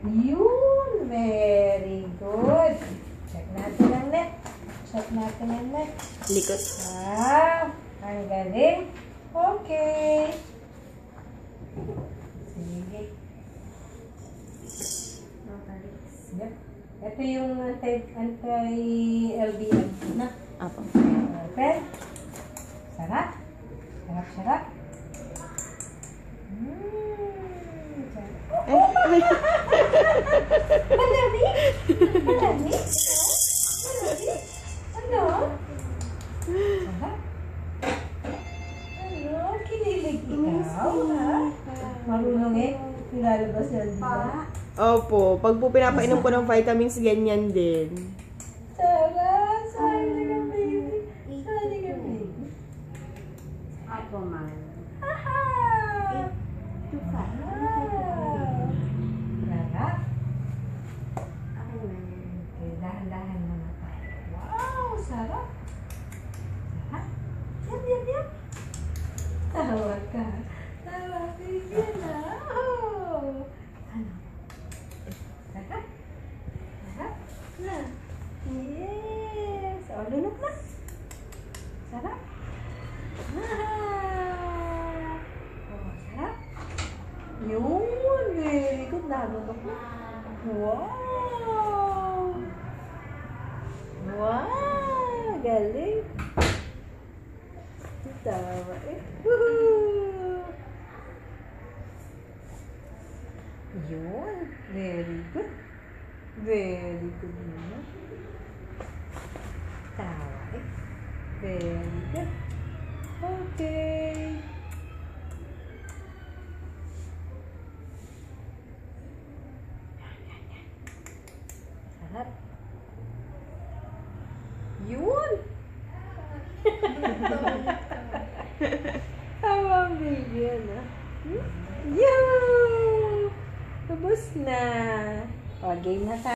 Yun. Very good. Check natin ang net. Check natin ang net. Likot. Ang galing. Okay. Sige. Yep. Ito yung anti-LBM na. Apo. Open. Sarap. Sarap. Malami? Ano? Sarap. Ano? Kinilig ikaw, ha? Marunong nilalabas yan, di ba? Opo. Pag po pinapainom ko ng vitamins, ganyan din. Sarap. Sorry ka, baby. Sorry ka, baby. Ako man. Haha! Sarap. Ako man. Okay, dahan-dahan muna tayo. Wow, sarap. Sarap. Yum. Tawa ka. Tawa, baby na. Oh. Ano? Sarap. Sarap. Na. Yes. O, lunok na. Sarap. Sarap. Yun. Very good. Nalunok na. Wow. Wow. Galing. Tawa eh. Woohoo. Yun. Very good. Very good naman. Tawa eh. Very good. Okay. Sarap. Yun. Tama ang baby, ano? Yun! Tapos na. O, game na tayo.